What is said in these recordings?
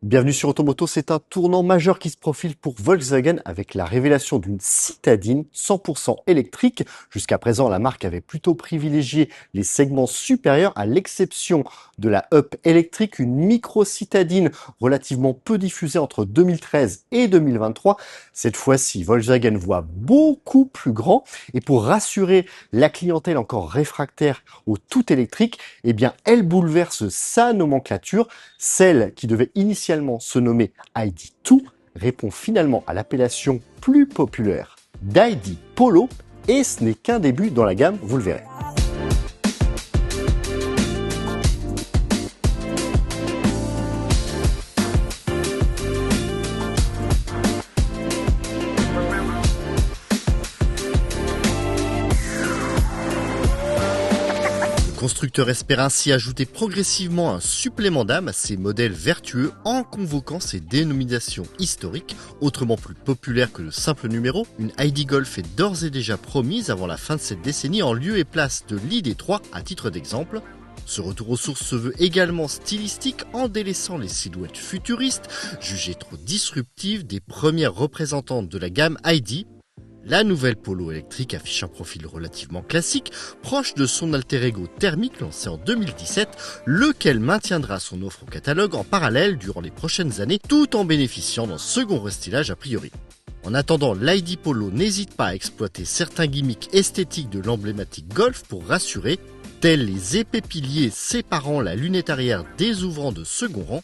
Bienvenue sur Automoto, c'est un tournant majeur qui se profile pour Volkswagen avec la révélation d'une citadine 100% électrique. Jusqu'à présent, la marque avait plutôt privilégié les segments supérieurs à l'exception de la Up électrique, une micro-citadine relativement peu diffusée entre 2013 et 2023. Cette fois-ci, Volkswagen voit beaucoup plus grand et pour rassurer la clientèle encore réfractaire au tout électrique, eh bien, elle bouleverse sa nomenclature. Celle qui devait initialement se nommer ID2 répond finalement à l'appellation plus populaire d'ID Polo et ce n'est qu'un début dans la gamme, vous le verrez. Le constructeur espère ainsi ajouter progressivement un supplément d'âme à ces modèles vertueux en convoquant ces dénominations historiques, autrement plus populaires que le simple numéro. Une ID Golf est d'ores et déjà promise avant la fin de cette décennie en lieu et place de l'ID3 à titre d'exemple. Ce retour aux sources se veut également stylistique en délaissant les silhouettes futuristes, jugées trop disruptives des premières représentantes de la gamme ID. La nouvelle Polo électrique affiche un profil relativement classique, proche de son alter ego thermique lancé en 2017, lequel maintiendra son offre au catalogue en parallèle durant les prochaines années, tout en bénéficiant d'un second restylage a priori. En attendant, l'ID Polo n'hésite pas à exploiter certains gimmicks esthétiques de l'emblématique Golf pour rassurer, tels les épais piliers séparant la lunette arrière des ouvrants de second rang,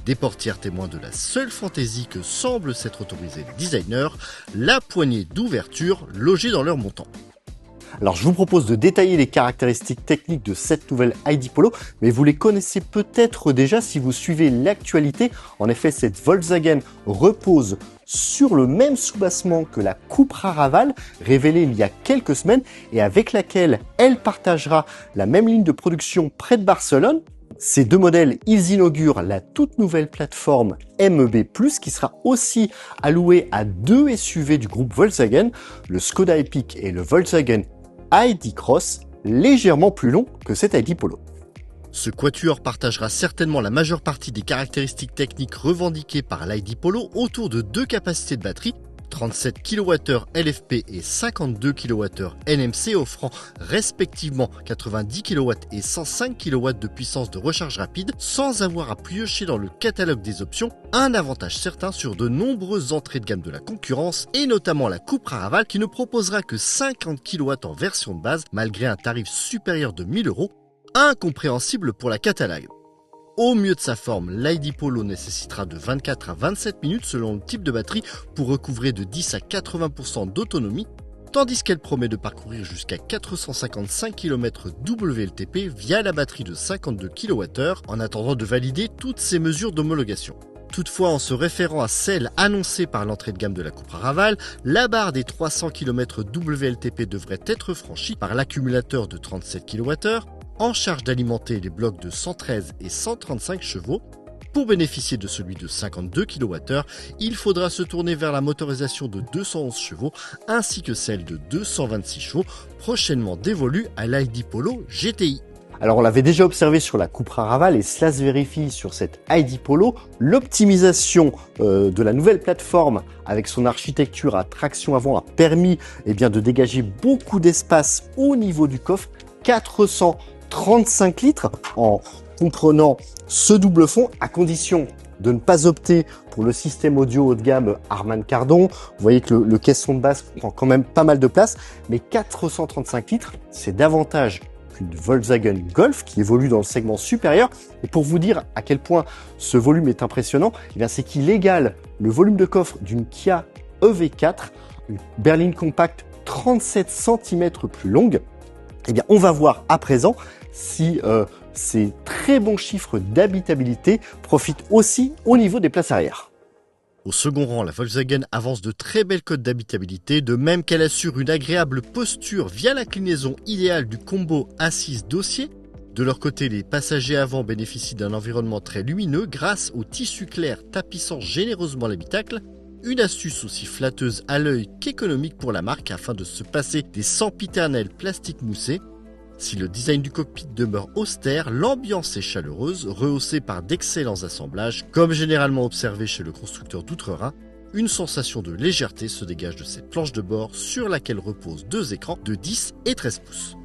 des portières témoins de la seule fantaisie que semble s'être autorisé le designer, la poignée d'ouverture logée dans leur montant. Alors je vous propose de détailler les caractéristiques techniques de cette nouvelle ID Polo, mais vous les connaissez peut-être déjà si vous suivez l'actualité. En effet, cette Volkswagen repose sur le même soubassement que la Cupra Raval, révélée il y a quelques semaines et avec laquelle elle partagera la même ligne de production près de Barcelone. Ces deux modèles, ils inaugurent la toute nouvelle plateforme MEB+, qui sera aussi allouée à deux SUV du groupe Volkswagen, le Skoda Epic et le Volkswagen ID Cross, légèrement plus long que cet ID Polo. Ce quatuor partagera certainement la majeure partie des caractéristiques techniques revendiquées par l'ID Polo autour de deux capacités de batterie, 37 kWh LFP et 52 kWh NMC offrant respectivement 90 kW et 105 kW de puissance de recharge rapide sans avoir à piocher dans le catalogue des options, un avantage certain sur de nombreuses entrées de gamme de la concurrence et notamment la Cupra Raval qui ne proposera que 50 kW en version de base malgré un tarif supérieur de 1000 €, incompréhensible pour la Catalogue. Au mieux de sa forme, l'ID Polo nécessitera de 24 à 27 minutes selon le type de batterie pour recouvrer de 10 à 80% d'autonomie, tandis qu'elle promet de parcourir jusqu'à 455 km WLTP via la batterie de 52 kWh en attendant de valider toutes ces mesures d'homologation. Toutefois, en se référant à celle annoncée par l'entrée de gamme de la Cupra Raval, la barre des 300 km WLTP devrait être franchie par l'accumulateur de 37 kWh, en charge d'alimenter les blocs de 113 et 135 chevaux. Pour bénéficier de celui de 52 kWh, il faudra se tourner vers la motorisation de 211 chevaux ainsi que celle de 226 chevaux, prochainement dévolue à l'ID Polo GTI. Alors on l'avait déjà observé sur la Cupra Raval et cela se vérifie sur cette ID Polo. L'optimisation de la nouvelle plateforme avec son architecture à traction avant a permis de dégager beaucoup d'espace au niveau du coffre, 435 litres en comprenant ce double fond à condition de ne pas opter pour le système audio haut de gamme Harman Kardon. Vous voyez que le caisson de basse prend quand même pas mal de place, mais 435 litres, c'est davantage qu'une Volkswagen Golf qui évolue dans le segment supérieur. Et pour vous dire à quel point ce volume est impressionnant, c'est qu'il égale le volume de coffre d'une Kia EV4, une berline compacte 37 cm plus longue. On va voir à présent si ces très bons chiffres d'habitabilité profitent aussi au niveau des places arrière. Au second rang, la Volkswagen avance de très belles cotes d'habitabilité, de même qu'elle assure une agréable posture via l'inclinaison idéale du combo assise-dossier. De leur côté, les passagers avant bénéficient d'un environnement très lumineux grâce au tissu clair tapissant généreusement l'habitacle. Une astuce aussi flatteuse à l'œil qu'économique pour la marque afin de se passer des sempiternels plastiques moussés. Si le design du cockpit demeure austère, l'ambiance est chaleureuse, rehaussée par d'excellents assemblages, comme généralement observé chez le constructeur d'outre-Rhin. Une sensation de légèreté se dégage de cette planche de bord sur laquelle reposent deux écrans de 10 et 13 pouces.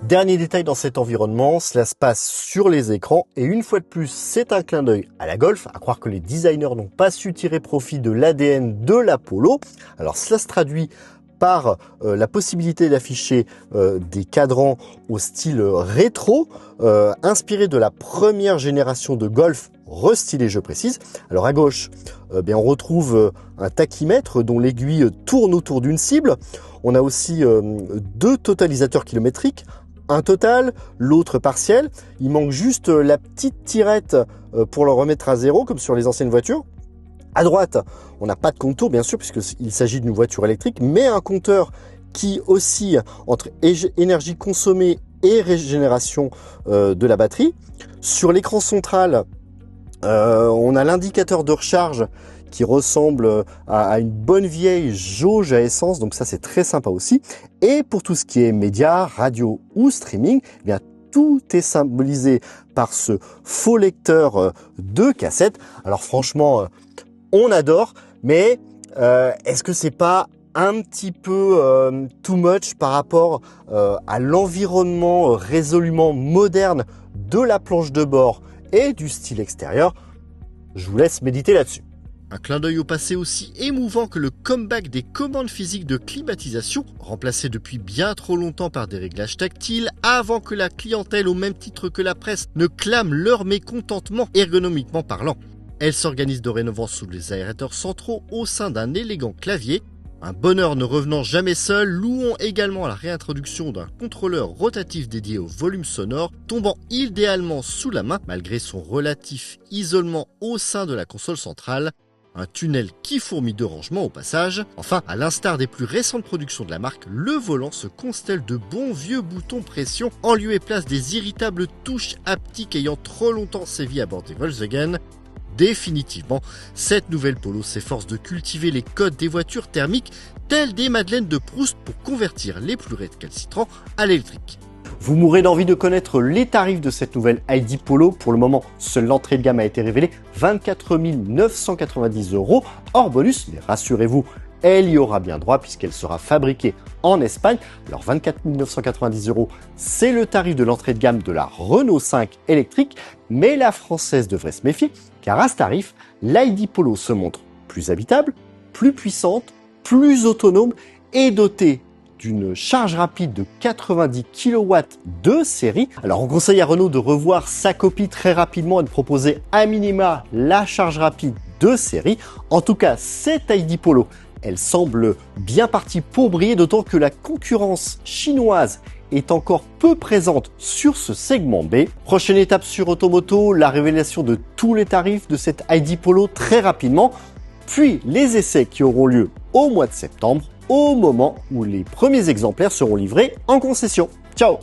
Dernier détail dans cet environnement, cela se passe sur les écrans et une fois de plus, c'est un clin d'œil à la Golf, à croire que les designers n'ont pas su tirer profit de l'ADN de l'Apollo. Alors cela se traduit par la possibilité d'afficher des cadrans au style rétro, inspiré de la première génération de Golf restylé, je précise. Alors à gauche, on retrouve un tachymètre dont l'aiguille tourne autour d'une cible. On a aussi deux totalisateurs kilométriques, un total, l'autre partiel. Il manque juste la petite tirette pour le remettre à zéro, comme sur les anciennes voitures. À droite, on n'a pas de compte-tour, bien sûr, puisqu'il s'agit d'une voiture électrique, mais un compteur qui oscille entre énergie consommée et régénération de la batterie. Sur l'écran central, on a l'indicateur de recharge qui ressemble à une bonne vieille jauge à essence, donc ça c'est très sympa aussi. Et pour tout ce qui est médias, radio ou streaming, eh bien tout est symbolisé par ce faux lecteur de cassette. Alors franchement, on adore, mais est-ce que c'est pas un petit peu too much par rapport à l'environnement résolument moderne de la planche de bord et du style extérieur? Je vous laisse méditer là-dessus. Un clin d'œil au passé aussi émouvant que le comeback des commandes physiques de climatisation, remplacées depuis bien trop longtemps par des réglages tactiles, avant que la clientèle, au même titre que la presse, ne clame leur mécontentement ergonomiquement parlant. Elles s'organisent dorénavant sous les aérateurs centraux au sein d'un élégant clavier. Un bonheur ne revenant jamais seul, louons également la réintroduction d'un contrôleur rotatif dédié au volume sonore, tombant idéalement sous la main malgré son relatif isolement au sein de la console centrale. Un tunnel qui fourmille de rangements au passage. Enfin, à l'instar des plus récentes productions de la marque, le volant se constelle de bons vieux boutons pression en lieu et place des irritables touches haptiques ayant trop longtemps sévi à bord des Volkswagen. Définitivement, cette nouvelle Polo s'efforce de cultiver les codes des voitures thermiques telles des madeleines de Proust pour convertir les plus récalcitrants à l'électrique. Vous mourrez d'envie de connaître les tarifs de cette nouvelle ID Polo. Pour le moment, seule l'entrée de gamme a été révélée, 24 990 € hors bonus. Mais rassurez-vous, elle y aura bien droit puisqu'elle sera fabriquée en Espagne. Alors 24 990 €, c'est le tarif de l'entrée de gamme de la Renault 5 électrique. Mais la française devrait se méfier car à ce tarif, l'ID Polo se montre plus habitable, plus puissante, plus autonome et dotée d'une charge rapide de 90 kW de série. Alors on conseille à Renault de revoir sa copie très rapidement et de proposer à minima la charge rapide de série. En tout cas, cette ID Polo, elle semble bien partie pour briller, d'autant que la concurrence chinoise est encore peu présente sur ce segment B. Prochaine étape sur Automoto, la révélation de tous les tarifs de cette ID Polo très rapidement, puis les essais qui auront lieu au mois de septembre, au moment où les premiers exemplaires seront livrés en concession. Ciao!